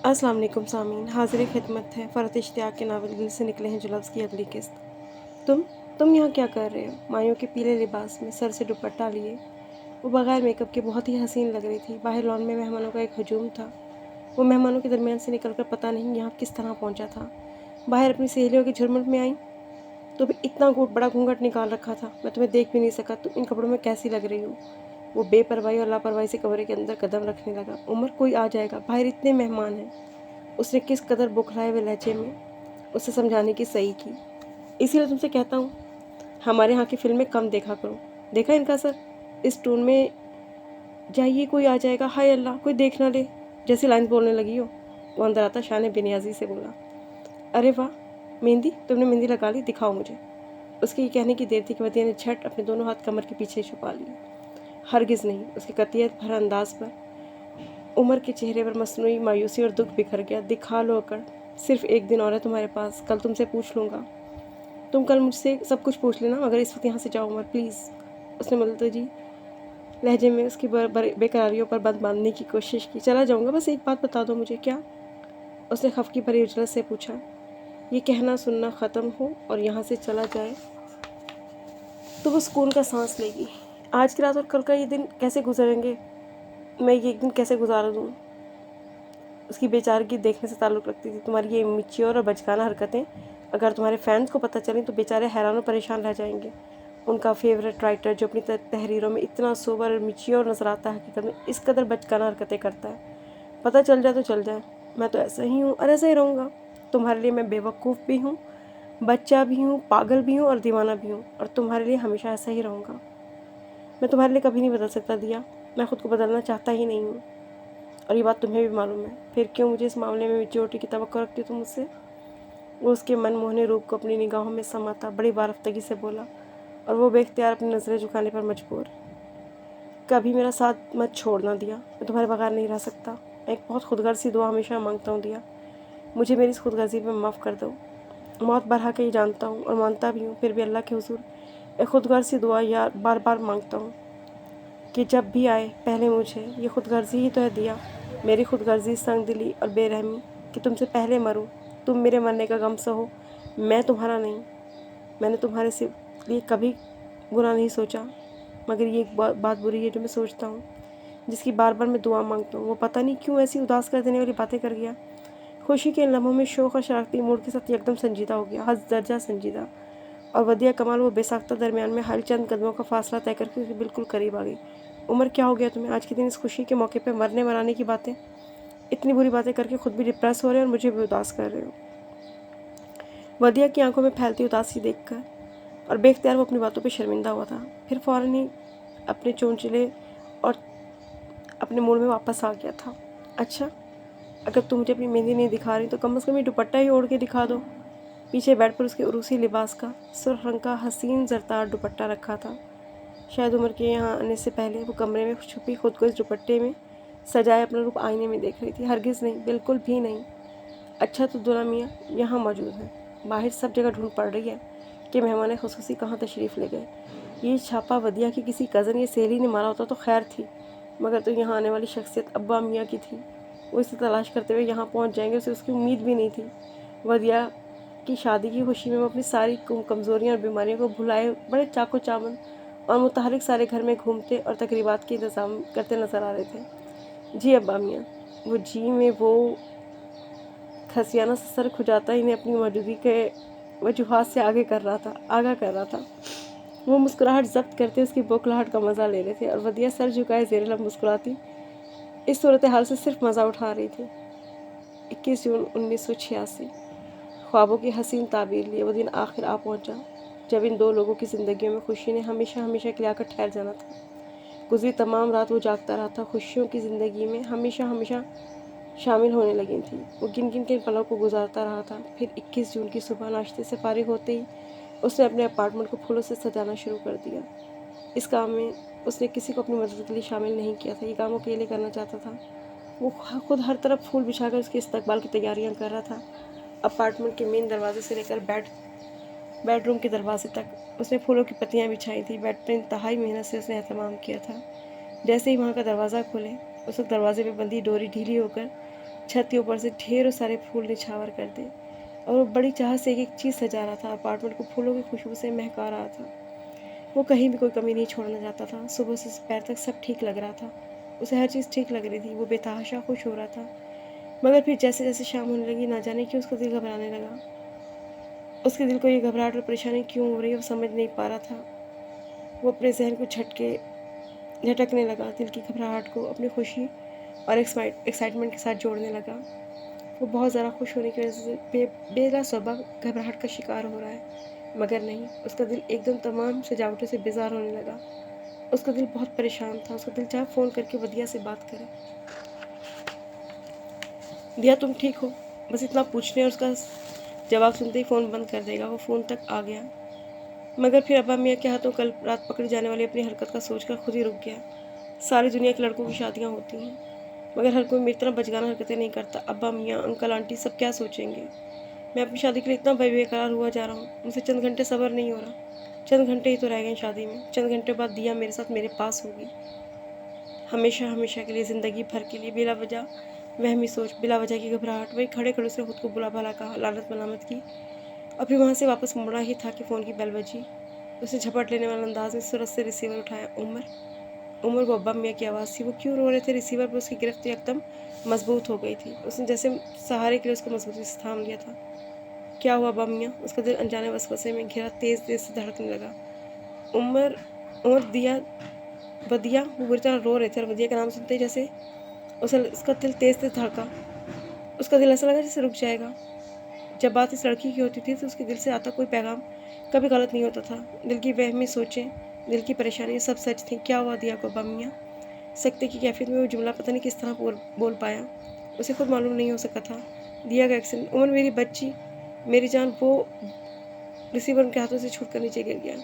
अस्सलाम वालेकुम सामीन, हाज़िर खिदमत है फ़रत इश्तियाक़ के नावल दिल से निकले हैं जो लफ्ज़ की अगली किस्त। तुम तुम यहाँ क्या कर रहे हो? मायूं के पीले लिबास में सर से दुपट्टा लिए वो बगैर मेकअप के बहुत ही हसीन लग रही थी। बाहर लॉन में मेहमानों का एक हजूम था। वो मेहमानों के दरमियान से निकलकर पता नहीं यहाँ किस तरह पहुँचा था। बाहर अपनी सहेलियों के झुरमुट में आई तो भी इतना बड़ा घूंघट निकाल रखा था, मैं तुम्हें देख भी नहीं सका। तुम इन कपड़ों में कैसी लग रही हो? वो बेपरवाही और लापरवाही से कमरे के अंदर कदम रखने लगा। उमर, कोई आ जाएगा, बाहर इतने मेहमान हैं। उसने किस कदर बुखलाए हुए लहजे में उसे समझाने की सही की। इसीलिए तुमसे कहता हूँ हमारे यहाँ की फिल्में कम देखा करो। देखा इनका असर? इस टोन में जाइए, कोई आ जाएगा, हाय अल्लाह, कोई देख ना ले, जैसी लाइन्स बोलने लगी हो। वो अंदर आता शाह ने बेनियाजी से बोला। अरे वाह, मेहंदी, तुमने मेहंदी लगा ली, दिखाओ मुझे। उसके ये कहने की देर थी कि वदिया ने झट अपने दोनों हाथ कमर के पीछे छुपा लिए। हरगिज़ नहीं। उसके कतियत भरा अंदाज पर उमर के चेहरे पर मसनूई मायूसी और दुख बिखर गया। दिखा लो अकड़, सिर्फ एक दिन और है तुम्हारे पास, कल तुमसे पूछ लूँगा। तुम कल मुझसे सब कुछ पूछ लेना, मगर इस वक्त यहाँ से जाओ उमर, प्लीज़। उसने मुलतजी लहजे में उसकी बेकरारियों पर बंद बांधने की कोशिश की। चला जाऊँगा, बस एक बात बता दो मुझे। क्या? उसने खफकी भरी उजलत से पूछा। ये कहना सुनना ख़त्म हो और यहाँ से चला जाए तो वो सुकून का सांस लेगी। आज की रात और कल का ये दिन कैसे गुजरेंगे? मैं ये एक दिन कैसे गुजार दूँ? उसकी बेचारगी देखने से ताल्लुक़ रखती थी। तुम्हारी ये मैच्योर और बचकाना हरकतें अगर तुम्हारे फैंस को पता चलें तो बेचारे हैरान और परेशान रह जाएंगे। उनका फेवरेट राइटर जो अपनी तहरीरों में इतना सोबर और मैच्योर नजर आता है, हकीकत में इस कदर बचकाना हरकतें करता है। पता चल जाए तो चल जाए, मैं तो ऐसा ही हूँ और ऐसा ही रहूँगा। तुम्हारे लिए मैं बेवकूफ़ भी हूँ, बच्चा भी हूँ, पागल भी हूँ और दीवाना भी हूँ, और तुम्हारे लिए हमेशा ऐसा ही रहूँगा। मैं तुम्हारे लिए कभी नहीं बदल सकता दिया, मैं ख़ुद को बदलना चाहता ही नहीं हूँ, और ये बात तुम्हें भी मालूम है। फिर क्यों मुझे इस मामले में मैच्योरिटी की तवक्को रखती हो तुम मुझसे? वो उसके मनमोहने रूप को अपनी निगाहों में समाता बड़ी बारफ्तगी से बोला, और वो बेख्तियार अपनी नज़रें झुकाने पर मजबूर। कभी मेरा साथ मत छोड़ना दिया, मैं तुम्हारे बगैर नहीं रह सकता। मैं एक बहुत खुदगर्ज सी दुआ हमेशा मांगता हूँ दिया, मुझे मेरी इस खुदगर्जी पर माफ़ कर दो। मौत बरहा के ही जानता हूँ और मानता भी हूँ, फिर भी अल्लाह के हुजूर एक खुदगर्ज सी दुआ यार बार बार मांगता हूँ कि जब भी आए पहले मुझे ये खुदगर्जी ही तो है दिया, मेरी खुदगर्जी, संग दिली और बेरहमी कि तुमसे पहले मरूं, तुम मेरे मरने का गम सहो, मैं तुम्हारा नहीं। मैंने तुम्हारे से लिए कभी बुरा नहीं सोचा, मगर ये एक बात बुरी है जो मैं सोचता हूँ, जिसकी बार बार मैं दुआ मांगता हूँ। वो पता नहीं क्यों ऐसी उदास कर देने वाली बातें कर गया। खुशी के इन लम्हों में शौक़ और शरारती मूड के साथ एकदम संजीदा हो गया, हद दर्जा संजीदा। और वदिया कमाल वो बेसाख्ता दरमियान में हल चंद कदमों का फासला तय करके उसके बिल्कुल करीब आ गई। उमर, क्या हो गया तुम्हें? आज के दिन इस खुशी के मौके पर मरने मराने की बातें, इतनी बुरी बातें करके खुद भी डिप्रेस हो रहे हो और मुझे भी उदास कर रहे हो। वदिया की आंखों में फैलती उदासी देखकर और बेख्तियार वो अपनी बातों पे शर्मिंदा हुआ था। फिर फ़ौरन ही अपने चोंचले और अपने मूड में वापस आ गया था। अच्छा, अगर तुम मुझे अपनी मेहंदी नहीं दिखा रही तो कम से कम ये दुपट्टा ही ओढ़ के दिखा दो। पीछे बेड पर उसके उरूसी लिबास का सुर्ख रंग का हसीन जरतार दुपट्टा रखा था। शायद उमर के यहाँ आने से पहले वो कमरे में छुपी खुद को इस दुपट्टे में सजाए अपना रूप आईने में देख रही थी। हरगिज़ नहीं, बिल्कुल भी नहीं। अच्छा तो दूल्हा मियाँ यहाँ मौजूद है, बाहर सब जगह ढूंढ पड़ रही है कि मेहमान खुसूसी कहाँ तशरीफ़ ले गए। ये छापा वदिया की किसी कज़न या सहेली ने मारा होता तो खैर थी, मगर तो यहाँ आने वाली शख्सियत अब्बा मियाँ की थी। वो इसे तलाश करते हुए यहाँ पहुँच जाएंगे, उसे उसकी उम्मीद भी नहीं थी। वदिया की शादी की खुशी में वो अपनी सारी कमज़ोरियाँ और बीमारियों को भुलाए बड़े चाको चावन और मुतहरिक सारे घर में घूमते और तकरीबात के इंतज़ाम करते नज़र आ रहे थे। जी अब्बा मियाँ, वो जी में वो खसियाना से सर खुजाता इन्हें अपनी मौजूदगी के वजूहात से आगाह कर रहा था। वो मुस्कुराहट जब्त करते उसकी बौखलाहट का मज़ा ले रहे थे, और वदिया सर झुकाए ज़ेरे लब मुस्कुराती इस सूरत हाल से सिर्फ मज़ा उठा रही थी। 21 जून 1986। ख्वाबों की हसीन ताबीर लिए वो दिन आखिर आ पहुंचा जब इन दो लोगों की ज़िंदगियों में खुशी ने हमेशा हमेशा के लिए आकर ठहर जाना था। गुजरी तमाम रात वो जागता रहा था, खुशियों की ज़िंदगी में हमेशा हमेशा शामिल होने लगी थी। वो गिन गिन के पलों को गुजारता रहा था। फिर 21 जून की सुबह नाश्ते से फारिग होते ही उसने अपने अपार्टमेंट को फूलों से सजाना शुरू कर दिया। इस काम में उसने किसी को अपनी मदद के लिए शामिल नहीं किया था, ये काम वो अकेले करना चाहता था। वो खुद हर तरफ फूल बिछाकर उसके इस्तकबाल की तैयारियां कर रहा था। अपार्टमेंट के मेन दरवाजे से लेकर बेडरूम के दरवाजे तक उसने फूलों की पत्तियां बिछाई थी। बेड पर इंतहाई मेहनत से उसने एहतमाम किया था। जैसे ही वहाँ का दरवाज़ा खुले, उस वक्त दरवाजे पर बंधी डोरी ढीली होकर छत के ऊपर से ढेरों सारे फूल निछावर कर दे और वो बड़ी चाहत से एक एक चीज़ सजा रहा था। अपार्टमेंट को फूलों की खुशबू से महका रहा था। वो कहीं भी कोई कमी नहीं छोड़ना चाहता था। सुबह से दोपहर तक सब ठीक लग रहा था। उसे हर चीज़ ठीक लग रही थी। वो बेतहाशा खुश हो रहा था। मगर फिर जैसे जैसे शाम होने लगी, ना जाने क्यों उसका दिल घबराने लगा। उसके दिल को ये घबराहट और परेशानी क्यों हो रही है, वो समझ नहीं पा रहा था। वो अपने जहन को झटकने लगा, दिल की घबराहट को अपनी खुशी और एक्साइटमेंट के साथ जोड़ने लगा। वो बहुत ज़्यादा खुश होने की वजह से बेला सबब घबराहट का शिकार हो रहा है, मगर नहीं, उसका दिल एकदम तमाम सजावटों से बेजार होने लगा। उसका दिल बहुत परेशान था। उसका दिल चाहा फ़ोन करके वदिया से बात करे। दिया, तुम ठीक हो? बस इतना पूछने और उसका जवाब सुनते ही फ़ोन बंद कर देगा। वो फ़ोन तक आ गया, मगर फिर अब्बा मियाँ के हाथों कल रात पकड़ी जाने वाली अपनी हरकत का सोचकर खुद ही रुक गया। सारी दुनिया के लड़कों की शादियाँ होती हैं, मगर हर कोई मेरी तरह बचगाना हरकतें नहीं करता। अब्बा मियाँ, अंकल आंटी सब क्या सोचेंगे? मैं अपनी शादी के लिए इतना बेकरार हुआ जा रहा हूँ। मुझसे चंद घंटे सब्र नहीं हो रहा। चंद घंटे ही तो रह गए शादी में। चंद घंटे बाद दिया मेरे साथ मेरे पास होगी, हमेशा हमेशा के लिए, ज़िंदगी भर के लिए। बिला वजह वहमी सोच, बिला वजह की घबराहट। वही खड़े खड़े उसने खुद को बुला भला कहा, लानत मलामत की और फिर वहाँ से वापस मुड़ा ही था कि फ़ोन की बेल बजी। उसने झपट लेने वाले अंदाज में सूरज से रिसीवर उठाया। उमर उमर, वो अब्बा मियाँ की आवाज़ थी। वो क्यों रो रहे थे? रिसीवर पर उसकी गिरफ्त एकदम मजबूत हो गई थी। उसने जैसे सहारे के लिए उसको मजबूती से थाम लिया था। क्या हुआ अब्बा मियाँ? उसका दिल अनजाने वसवसे में घिरा तेज तेज से धड़कने लगा। उमर उमर दिया वदिया, वो बुरी तरह रो रहे थे और वदिया का नाम सुनते ही जैसे उसका दिल तेज तेज धड़का। उसका दिल ऐसा लगा जैसे रुक जाएगा। जब बात इस लड़की की होती थी तो उसके दिल से आता कोई पैगाम कभी गलत नहीं होता था। दिल की वहमी सोचें, दिल की परेशानी सब सच थी। क्या हुआ दिया को अब्बा मियाँ? सख्ती की कैफियत में वो जुमला पता नहीं किस तरह बोल पाया। उसे खुद मालूम नहीं हो सका था। दिया का एक्सीडेंट। उमर, मेरी बच्ची, मेरी जान। वो रिसीवर उनके हाथों से छूट कर नीचे गिर गया।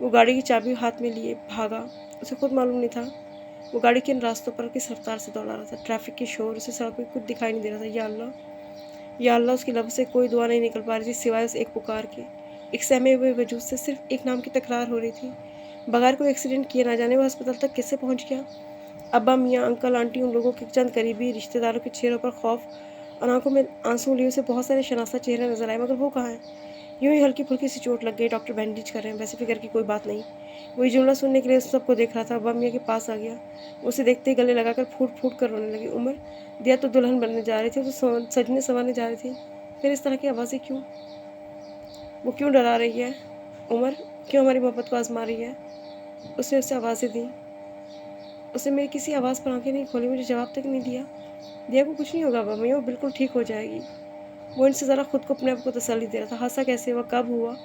वो गाड़ी की चाबी हाथ में लिए भागा। उसे खुद मालूम नहीं था वो गाड़ी किन रास्तों पर किस रफ्तार से दौड़ा रहा था। ट्रैफिक की शोर, उसे सड़क पर कुछ दिखाई नहीं दे रहा था। या अल्लाह, उसकी लब से कोई दुआ नहीं निकल पा रही थी सिवाय उस एक पुकार के। एक सहमे हुए वजूद से सिर्फ एक नाम की तकरार हो रही थी। बगैर कोई एक्सीडेंट किए ना जाने वो अस्पताल तक कैसे पहुंच गया? अब्बा मियाँ, अंकल आंटी, उन लोगों के चंद करीबी रिश्तेदारों के चेहरों पर खौफ और आंखों में आंसू लिए उसे बहुत सारे शनासा चेहरे नजर आए, मगर वो कहाँ है? यूं ही हल्की फुल्की सी चोट लग गई, डॉक्टर बैंडेज कर रहे हैं, वैसे फिक्र की कोई बात नहीं। वही जुमला सुनने के लिए उस सबको देख रहा था। अब्बा मियाँ के पास आ गया। उसे देखते ही गले लगाकर फूट फूट कर रोने लगी। उमर, दिया तो दुल्हन बनने जा रही थी, तो सजने संवरने जा रही थी, फिर इस तरह की आवाज़ें क्यों? वो क्यों डरा रही है? उमर क्यों हमारी मोहब्बत को आजमा रही है? उसने उससे आवाज़ें दी। उसने मेरी किसी आवाज़ पर आंखें नहीं खोली, मुझे जवाब तक नहीं दिया। दिया को कुछ नहीं होगा मम्मी, वो बिल्कुल ठीक हो जाएगी। वो इनसे ज़रा खुद को अपने आप को तसल्ली दे रहा था। हादसा कैसे हुआ, कब हुआ,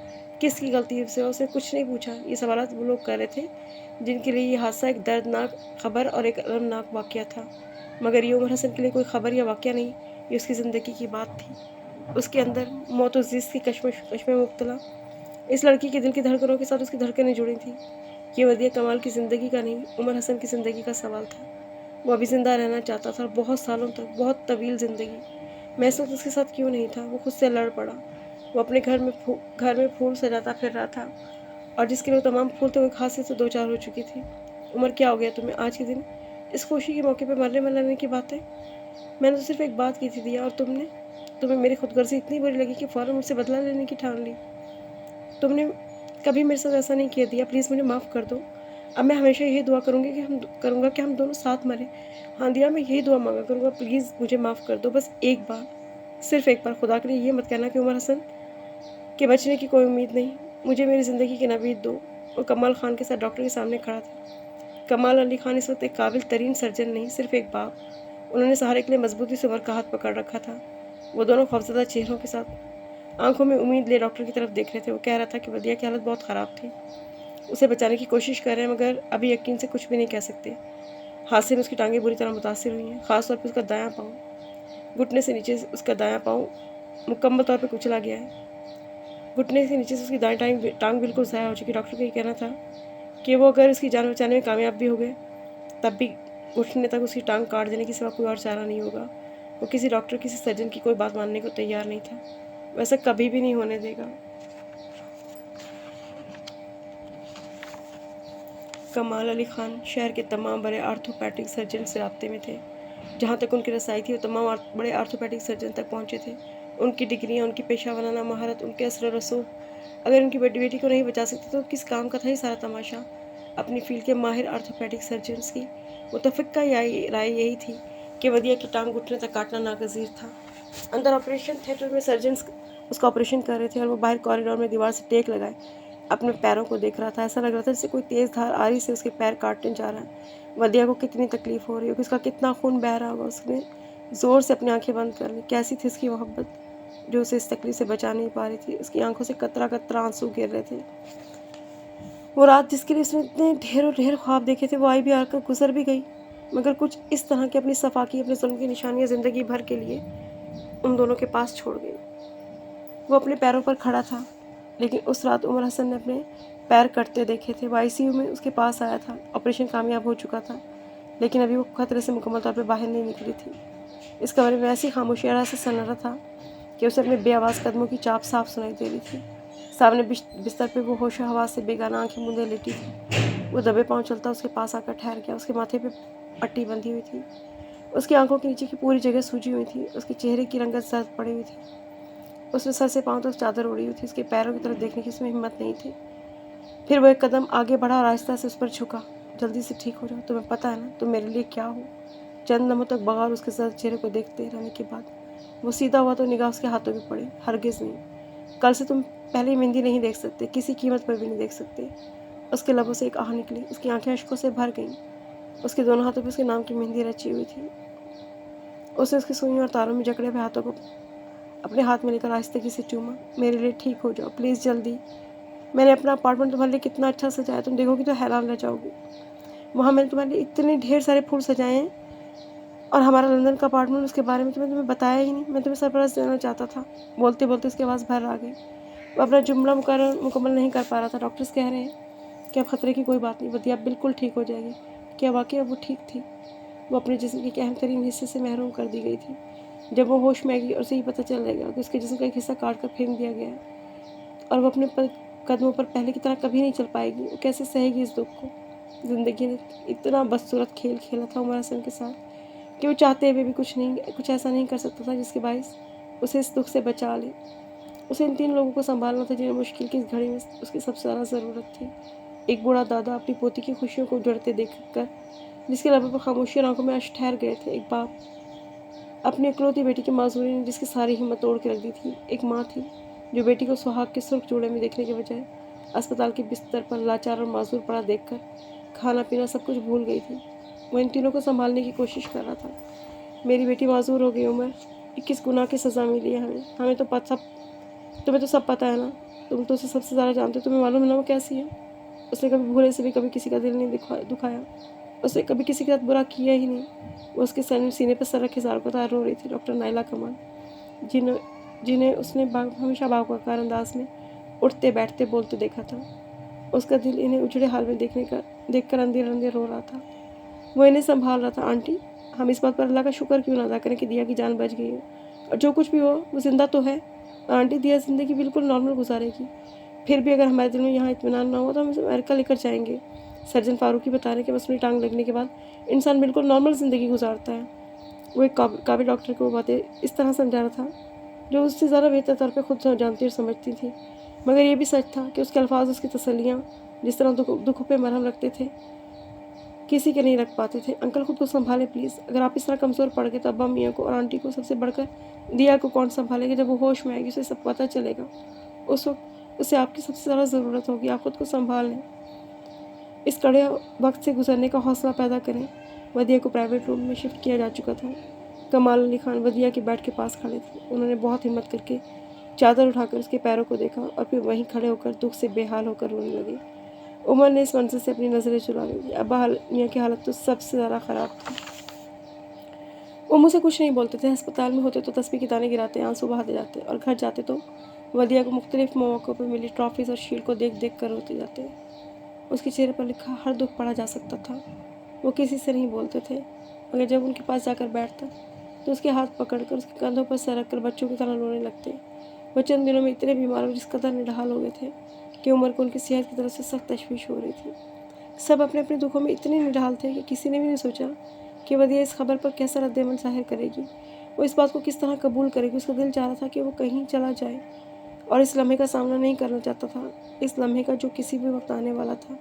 किसकी गलती से हुआ, उसने कुछ नहीं पूछा। ये सवाल वो लोग कर रहे थे जिनके लिए ये हादसा एक दर्दनाक खबर और एक अलमनाक वाक़या था। मगर ये उमर हसन के लिए कोई खबर या वाक़या नहीं, ये उसकी ज़िंदगी की बात थी। उसके अंदर मौत और ज़िस्त की कश्मकश में मुब्तला इस लड़की के दिल की धड़कनों के साथ उसकी धड़कनें जुड़ी थीं। ये वदिया कमाल की ज़िंदगी का नहीं, उमर हसन की ज़िंदगी का सवाल था। वो अभी ज़िंदा रहना चाहता था, बहुत सालों तक, बहुत तवील ज़िंदगी। मैं इस वक्त उसके साथ क्यों नहीं था? वो खुद से लड़ पड़ा। वो अपने घर में फूल सजाता फिर रहा था, और जिसके लिए वो तमाम फूल थे वो खांसी से तो दो चार हो चुकी थी। उमर, क्या हो गया तुम्हें आज के दिन? इस खुशी के मौके पर मरने मरने की बातें? मैंने तो सिर्फ एक बात की थी दिया, और तुम्हें मेरी खुदगर्जी इतनी बुरी लगी कि फ़ौरन मुझसे बदला लेने की ठान ली। तुमने कभी मेरे साथ ऐसा नहीं किया दिया, प्लीज़ मुझे माफ़ कर दो। अब मैं हमेशा यही दुआ करूँगा कि हम दोनों साथ मरें। हाँ दिया, मैं यही दुआ मांगा करूँगा, प्लीज़ मुझे माफ़ कर दो, बस एक बार, सिर्फ एक बार। खुदा के लिए ये मत कहना कि उमर हसन के बचने की कोई उम्मीद नहीं। मुझे मेरी ज़िंदगी की नवीद दो। वो कमाल खान के साथ डॉक्टर के सामने खड़ा था। कमाल अली खान इस वक्त एक काबिल तरीन सर्जन नहीं, सिर्फ एक बाप। उन्होंने सहारे के लिए मजबूती से उमर का हाथ पकड़ रखा था। वो दोनों खौफजदा चेहरों के साथ आंखों में उम्मीद ले डॉक्टर की तरफ देख रहे थे। वो कह रहा था कि वदिया की हालत बहुत ख़राब थी, उसे बचाने की कोशिश कर रहे हैं, मगर अभी यकीन से कुछ भी नहीं कह सकते। हादसे में उसकी टांगें बुरी तरह मुतासिर हुई हैं, खासतौर पर उसका दायां पाँव। घुटने से नीचे उसका दायां पाँव मुकम्मल तौर पर कुचला गया है। घुटने से नीचे से उसकी दाएं टांग बिल्कुल ज़ाया हो चुकी। डॉक्टर का ये कहना था कि वो अगर उसकी जान बचाने में कामयाब भी हो गए, तब भी घुटने तक उसकी टांग काट देने के सिवा कोई और चारा नहीं होगा। वो किसी डॉक्टर, किसी सर्जन की कोई बात मानने को तैयार नहीं था। वैसा कभी भी नहीं होने देगा। कमाल अली खान शहर के तमाम बड़े आर्थोपैडिक सर्जन से राब्ते में थे। जहाँ तक उनकी रसाई थी वो तमाम बड़े आर्थोपेडिक सर्जन तक पहुँचे थे। उनकी डिग्रियाँ, उनकी पेशा वाराना महारत, उनके असर रसूख अगर उनकी बड़ी बेटी को नहीं बचा सकते तो किस काम का था ये सारा तमाशा। अपनी फील्ड के माहिर आर्थोपेडिक सर्जन्स की मुतफ़िक़ा राय यही थी कि वदिया की टांग घुटने तक काटना नागज़ीर था। अंदर ऑपरेशन थिएटर में सर्जन्स उसका ऑपरेशन कर रहे थे और वो बाहर कॉरिडोर में दीवार से टेक लगाए अपने पैरों को देख रहा था। ऐसा लग रहा था जैसे कोई तेज़ धार आरी से उसके पैर काटने जा रहा है। वदिया को कितनी तकलीफ़ हो रही होगी, उसका कितना खून बह रहा होगा। उसने ज़ोर से अपनी आंखें बंद कर ली। कैसी थी उसकी मोहब्बत जो उसे इस तकलीफ से बचा नहीं पा रही थी। उसकी आंखों से कतरा कतरा आंसू गिर रहे थे। वो रात जिसके लिए उसने इतने ढेरों ढेर ख्वाब देखे थे वो आई भी आकर गुजर भी गई, मगर कुछ इस तरह की अपनी सफाकी, अपने जुल्म की निशानियाँ ज़िंदगी भर के लिए उन दोनों के पास छोड़ गई। वो अपने पैरों पर खड़ा था, लेकिन उस रात उमर हसन ने अपने पैर कटते देखे थे। वो आईसीयू में उसके पास आया था। ऑपरेशन कामयाब हो चुका था, लेकिन अभी वो खतरे से मुकम्मल तौर पर बाहर नहीं निकली थी। इस कमरे में ऐसी खामोशी से सन्नाटा था कि उसे अपने बेआवाज़ कदमों की चाप साफ सुनाई दे रही थी। सामने बिस्तर पे वो होशो हवास से बेगाना आंखें मूंदे लेटी थी। वो दबे पांव चलता उसके पास आकर ठहर गया। उसके माथे पे पट्टी बंधी हुई थी। उसकी आंखों के नीचे की पूरी जगह सूजी हुई थी। उसके चेहरे की रंगत सर्द पड़ी हुई थी। उसने सर से पांव तक चादर ओढ़ी हुई थी। उसके पैरों की तरफ देखने की उसमें हिम्मत नहीं थी। फिर वो एक कदम आगे बढ़ा और आहिस्ता से उस पर झुका। जल्दी से ठीक हो जाओ, तुम्हें पता है ना तुम मेरे लिए क्या हो। चंद लम्हों तक बगैर उसके सर्द चेहरे को देखते रहने के बाद वो सीधा हुआ तो निगाह उसके हाथों में पड़ी। हरगिज़ नहीं, कल से तुम पहली मेहंदी नहीं देख सकते, किसी कीमत पर भी नहीं देख सकते। उसके लबों से एक आह निकली। उसकी आंखें अश्कों से भर गईं। उसके दोनों हाथों पर उसके नाम की मेहंदी रची हुई थी। उसने उसके सुइयों और तारों में जकड़े हुए हाथों को अपने हाथ में लेकर आहिस्ते से चूमा। मेरे लिए ठीक हो जाओ प्लीज़, जल्दी। मैंने अपना अपार्टमेंट तुम्हारे लिए कितना अच्छा सजाया, तुम देखोगी तो हैरान रह जाओगी। वहाँ मैंने तुम्हारे लिए इतने ढेर सारे फूल सजाए हैं, और हमारा लंदन का अपार्टमेंट, उसके बारे में तुम्हें बताया ही नहीं। मैं तुम्हें सरप्राइज़ देना चाहता था। बोलते बोलते उसकी आवाज़ भर आ गई। वो अपना जुमला मुकम्मल नहीं कर पा रहा था। डॉक्टर्स कह रहे हैं कि अब खतरे की कोई बात नहीं, वदिया बिल्कुल ठीक हो जाएगी। क्या वाकई अब वो ठीक थी? वो अपने जिस्म के एक अहम तरीन हिस्से से महरूम कर दी गई थी। जब वो होश में आएगी और उसे ये पता चल जाएगा कि उसके जिस्म का एक हिस्सा काट कर फेंक दिया गया है और वो अपने कदमों पर पहले की तरह कभी नहीं चल पाएगी, वो कैसे सहेगी इस दुख को? ज़िंदगी ने इतना बदसूरत खेल खेला था उमर हसन के साथ कि वो चाहते हुए भी कुछ ऐसा नहीं कर सकता था जिसके बायस उसे इस दुख से बचा ले। उसे इन 3 लोगों को संभालना था जिन्हें मुश्किल की इस घड़ी में उसकी सबसे ज़्यादा ज़रूरत थी। एक बूढ़ा दादा अपनी पोती की खुशियों को उजड़ते देखकर जिसके लबों पर खामोशी और आंखों में अश्क ठहर गए थे। एक बाप अपनी इकलौती बेटी की मासूरी ने जिसकी सारी हिम्मत तोड़ के रख दी थी। एक माँ थी जो बेटी को सुहाग के सुर्ख जोड़े में देखने के बजाय अस्पताल के बिस्तर पर लाचार और मासूर पड़ा देखकर खाना पीना सब कुछ भूल गई थी। वो इन तीनों को संभालने की कोशिश कर रहा था। मेरी बेटी माजूर हो गई उमर, 21 गुनाह की सज़ा मिली है हमें तो तुम्हें तो सब पता है ना। तुम तो उसे सबसे ज़्यादा जानते हो, तुम्हें मालूम है ना वो कैसी है। उसने कभी भूले से भी कभी किसी का दिल नहीं दुखाया। उसने कभी किसी के साथ बुरा किया ही नहीं। वो उसके सीने पर सर रखे ज़ारगुजार रो रही थी। डॉक्टर नाइला कमाल, जिन्हें उसने हमेशा बावकार अंदाज में उठते बैठते बोलते देखा था, उसका दिल इन्हें उजड़े हाल में देखकर अंधेर अंधेर रो रहा था। वो इन्हें संभाल रहा था। आंटी, हम इस बात पर अल्लाह का शुक्र क्यों ना अदा करें कि दिया की जान बच गई है, और जो कुछ भी हो वो ज़िंदा तो है। आंटी, दिया ज़िंदगी बिल्कुल नॉर्मल गुजारेगी। फिर भी अगर हमारे दिल में यहाँ इत्मीनान ना हो तो हम इसे अमेरिका लेकर जाएंगे। सर्जन फारूकी बता रहे कि मसनूई टांग लगने के बाद इंसान बिल्कुल नॉर्मल ज़िंदगी गुजारता है। वो एक काबिल डॉक्टर को बातें इस तरह समझा रहा था जो उससे ज़्यादा बेहतर तौर पर खुद जानती और समझती थी। मगर ये भी सच था कि उसके अल्फाज, उसकी तसल्लियाँ जिस तरह दुखों पे मरहम रखते थे, किसी के नहीं रख पाते थे। अंकल, खुद को संभालें प्लीज़। अगर आप इस तरह कमज़ोर पड़ गए तो अब्बा मियाँ को और आंटी को, सबसे बढ़कर दिया को कौन संभालेगा? जब वो होश में आएगी उसे सब पता चलेगा। उस वक्त उसे आपकी सबसे ज़्यादा ज़रूरत होगी। आप खुद को संभाल लें। इस कड़े वक्त से गुजरने का हौसला पैदा करें। वदिया को प्राइवेट रूम में शिफ्ट किया जा चुका था। कमाल अली खान वदिया के बेड के पास खड़े थे। उन्होंने बहुत हिम्मत करके चादर उठाकर उसके पैरों को देखा और फिर वहीं खड़े होकर दुख से बेहाल होकर रोने लगे। उमर ने इस मंजर से अपनी नज़रें चुरा ली। अब्बा मियाँ की हालत तो सबसे ज़्यादा ख़राब थी। वो मुझसे कुछ नहीं बोलते थे। अस्पताल में होते तो तस्बीह के दाने गिराते, आंसू बहाते जाते, और घर जाते तो वदिया को मुख्तलिफ मौक़ों पर मिली ट्रॉफीज़ और शील्ड को देख देख कर रोते जाते। उसके चेहरे पर लिखा हर दुख पढ़ा जा सकता था। वो किसी से नहीं बोलते थे, मगर जब उनके पास जाकर बैठता तो उसके हाथ पकड़कर उसके कंधों पर सर रख कर बच्चों की तरह रोने लगते। वो चंद दिनों में इतने बीमार और इस कदर निढाल हो गए थे कि उमर को उनकी सेहत की तरफ से सख्त तशवीश हो रही थी। सब अपने अपने दुखों में इतने निढाल थे कि किसी ने भी नहीं सोचा कि वदिया इस खबर पर कैसा रद्द-ए-अमल ज़ाहिर करेगी। वो इस बात को किस तरह कबूल करेगी। उसका दिल चाह रहा था कि वो कहीं चला जाए और इस लम्हे का सामना नहीं करना चाहता था, इस लम्हे का जो किसी भी वक्त आने वाला था।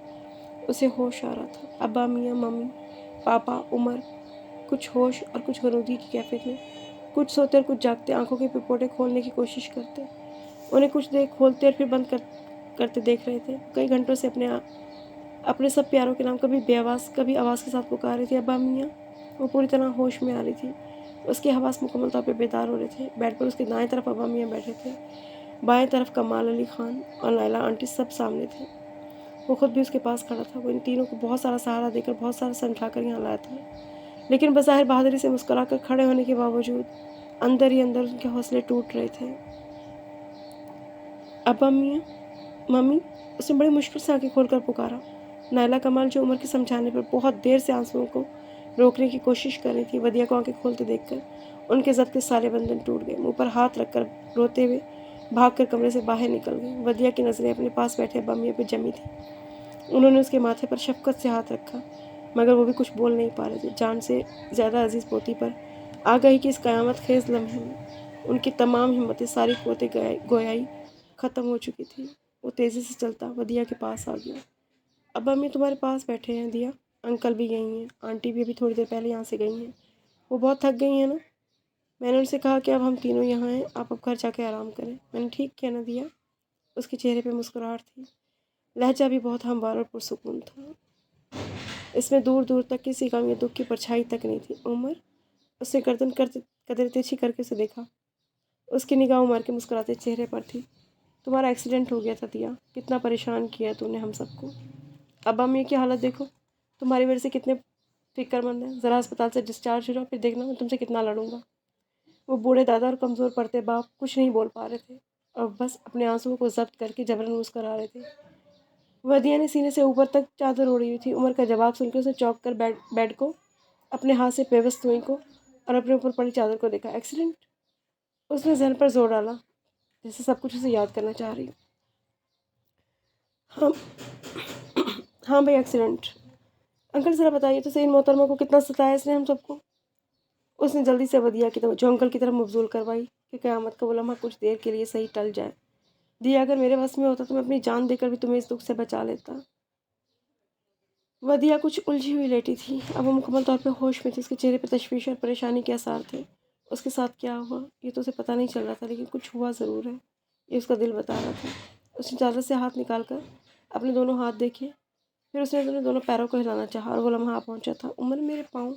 उसे होश आ रहा था। अब्बा मियाँ, मम्मी, पापा, उमर, कुछ होश और कुछ गनूदी की कैफियत में, कुछ सोते और कुछ जागते, आंखों के पिपोटे खोलने की कोशिश करते। उन्हें कुछ देर खोलते और फिर बंद करते देख रहे थे। कई घंटों से अपने सब प्यारों के नाम कभी बेआवाज़ कभी आवाज़ के साथ पुकार रही थी, अब्बा मियाँ। वो पूरी तरह होश में आ रही थी। उसके हवास मुकम्मल तौर पे बेदार हो रहे थे। बेड पर उसके दाएं तरफ अब्बा मियाँ बैठे थे, बाएं तरफ कमाल अली खान और नायला आंटी सब सामने थे। वो खुद भी उसके पास खड़ा था। वो इन तीनों को बहुत सारा सहारा देकर, बहुत सारा समझाकर यहाँ लाया था, लेकिन बज़ाहिर बहादुरी से मुस्कुराकर खड़े होने के बावजूद अंदर ही अंदर उनके हौसले टूट रहे थे। अब्बा मियाँ, मम्मी, उसने बड़ी मुश्किल से आंखें खोलकर पुकारा। नायला कमाल, जो उमर के समझाने पर बहुत देर से आंसुओं को रोकने की कोशिश कर रही थी, वदिया को आंखें खोलते देखकर उनके ज़ब्त के सारे बंधन टूट गए। मुंह पर हाथ रखकर रोते हुए भागकर कमरे से बाहर निकल गई। वदिया की नज़रें अपने पास बैठे अब्बा मियाँ पर जमी थी। उन्होंने उसके माथे पर शफकत से हाथ रखा, मगर वो भी कुछ बोल नहीं पा रहे थे। जान से ज़्यादा अजीज़ पोती पर आ गई कि इस क़यामत खेज़ लम्हे में उनकी तमाम हिम्मतें, सारी क़ुव्वतें गोयाई ख़त्म हो चुकी थी। वो तेज़ी से चलता वदिया के पास आ गया। अब्बा मैं तुम्हारे पास बैठे हैं दिया। अंकल भी यहीं हैं, आंटी भी अभी थोड़ी देर पहले यहाँ से गई हैं। वो बहुत थक गई हैं ना। मैंने उनसे कहा कि अब हम तीनों यहाँ हैं, आप अब घर जाके आराम करें। मैंने ठीक किया ना दिया। उसके चेहरे पे मुस्कुराहट थी, लहजा भी बहुत हमवार और पुरसुकून था। इसमें दूर दूर तक किसी गम या दुख की परछाई तक नहीं थी। उमर, उसने गर्दन कदर तिरछी करके उसे देखा। उसकी निगाह उमर के मुस्कुराते चेहरे पर थी। तुम्हारा एक्सीडेंट हो गया था दिया, कितना परेशान किया तूने हम सबको। अब्बा मियाँ की हालत देखो, तुम्हारी वजह से कितने फिक्रमंद हैं। ज़रा अस्पताल से डिस्चार्ज हो जाओ, फिर देखना मैं तुमसे कितना लड़ूंगा। वो बूढ़े दादा और कमज़ोर पड़ते बाप कुछ नहीं बोल पा रहे थे और बस अपने आंसुओं को जब्त करके जबरन मुस्करा रहे थे। वदिया ने सीने से ऊपर तक चादर ओढ़ी हुई थी। उमर का जवाब सुनकर उसे चौंक कर बेड को अपने हाथ से पेवस्त हुई को और अपने ऊपर पड़ी चादर को देखा। एक्सीडेंट? उसने जहन पर जोर डाला, जैसे सब कुछ उसे याद करना चाह रही। हाँ हाँ भाई, एक्सीडेंट। अंकल ज़रा बताइए तो सही, इन मोहतरमा को कितना सताया इसने हम सबको। उसने जल्दी से वदिया की तरफ जो अंकल की तरफ मबजूल करवाई कि क़यामत का वो लम्हा कुछ देर के लिए सही टल जाए। दिया, अगर मेरे बस में होता तो मैं अपनी जान देकर भी तुम्हें इस दुख से बचा लेता। वदिया कुछ उलझी हुई लेटी थी। अब वो मुकम्मल तौर पर होश में थी। उसके चेहरे पर तशवीश और परेशानी के आसार थे। उसके साथ क्या हुआ ये तो उसे पता नहीं चल रहा था, लेकिन कुछ हुआ ज़रूर है, ये उसका दिल बता रहा था। उसने चादर से हाथ निकाल कर अपने दोनों हाथ देखे, फिर उसने अपने दोनों पैरों को हिलाना चाहा और वो लम्हा आ पहुँचा था। उमर, मेरे पाँव।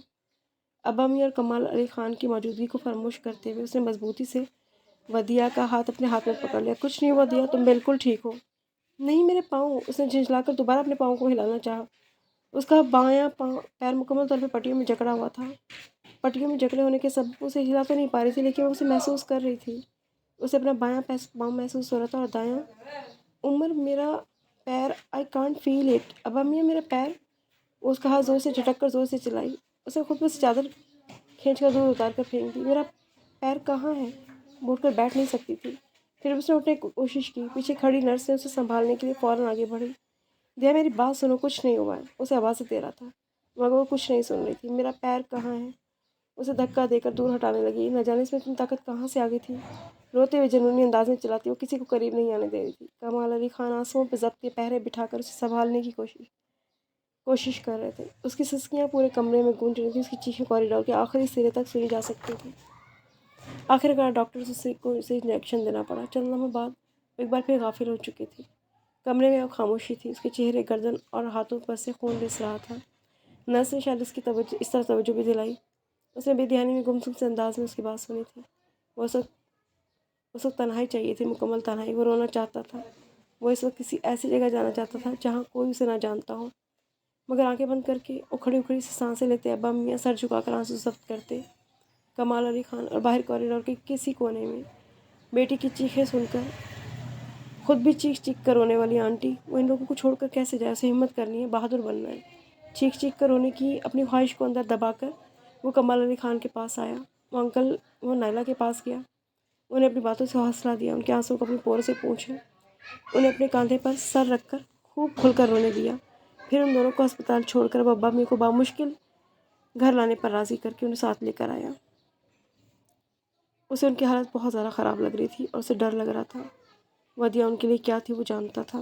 अब्बा मियाँ और कमाल अली खान की मौजूदगी को फरामोश करते हुए उसने मजबूती से वदिया का हाथ अपने हाथ में पकड़ लिया। कुछ नहीं हुआ दिया, तुम बिल्कुल ठीक हो। नहीं, मेरे पाँव। उसने झिझलाकर दोबारा अपने पाँव को हिलाना चाहा। उसका बायां पैर मुकम्मल तौर पर पट्टियों में जकड़ा हुआ था। पट्टियों में जकड़े होने के सबब उसे हिला तो नहीं पा रही थी, लेकिन वो उसे महसूस कर रही थी। उसे अपना बायां पाँव महसूस हो रहा था और दायां। उमर, मेरा पैर, आई कांट फील इट। अब्बा मियाँ, मेरा पैर। उसका हाथ जोर से झटक कर जोर से चिल्लाई। उसे खुद में से चादर खींच कर दूर उतार कर फेंक दी। मेरा पैर कहाँ है? वो उठकर बैठ नहीं सकती थी। फिर उसने उठने की कोशिश की। पीछे खड़ी नर्स ने उसे संभालने के लिए फ़ौरन आगे बढ़ी। दिया, मेरी बात सुनो, कुछ नहीं हुआ है। उसे आवाज़ दे रहा था, मगर वो कुछ नहीं सुन रही थी। मेरा पैर कहाँ है? उसे धक्का देकर दूर हटाने लगी। न जाने इसमें इतनी ताकत कहाँ से आ गई थी। रोते हुए जुनूनी अंदाज में चिल्लाती, वो किसी को करीब नहीं आने दे रही थी। कमाल अली खान आंसुओं पर ज़ब्त के पहरे बिठाकर उसे संभालने की कोशिश कर रहे थे। उसकी सिसकियाँ पूरे कमरे में गूंज रही थी। उसकी चीखें कॉरिडोर के आखिरी सिरे तक सुनी जा सकती थी। आखिरकार डॉक्टर को उसे इंजेक्शन देना पड़ा। चंद लम्हों बाद एक बार फिर गाफिल हो चुकी थी। कमरे में अब खामोशी थी। उसके चेहरे, गर्दन और हाथों पर से खून रिस रहा था। नर्स ने शायद उसकी तवज्जो इस तरह तवज्जो भी दिलाई। उसने बेध्यानी में गुमसुम से अंदाज में उसकी बात सुनी थी। वो उस वक्त तन्हाई चाहिए थी, मुकम्मल तन्हाई। वो रोना चाहता था। वो इस वक्त किसी ऐसी जगह जाना चाहता था जहाँ कोई उसे ना जानता हो। मगर आंखें बंद करके वो खड़ी खड़ी से सांसें लेते, अब्बा मियाँ सर झुकाकर आंसू जब्त करते, कमाल अली खान और बाहर कॉरिडोर के किसी कोने में बेटी की चीखें सुनकर खुद भी चीख चीख कर रोने वाली आंटी। वो इन लोगों को छोड़कर कैसे जाए? उसे हिम्मत करनी है, बहादुर बनना है। चीख चीख कर रोने की अपनी ख्वाहिश को अंदर दबाकर वो कमाल अली खान के पास आया। वो नायला के पास गया। उन्हें अपनी बातों से हौसला दिया। उनके आंसुओं को अपनी पोरों से पूछा। उन्हें अपने कंधे पर सर रखकर खूब खुलकर रोने दिया। फिर उन दोनों को अस्पताल छोड़कर वो अब्बा मियाँ को बामुश्किल घर लाने पर राज़ी करके उन्हें साथ लेकर आया। उसे उनकी हालत बहुत ज़्यादा ख़राब लग रही थी और उसे डर लग रहा था। वदिया उनके लिए क्या थी वो जानता था।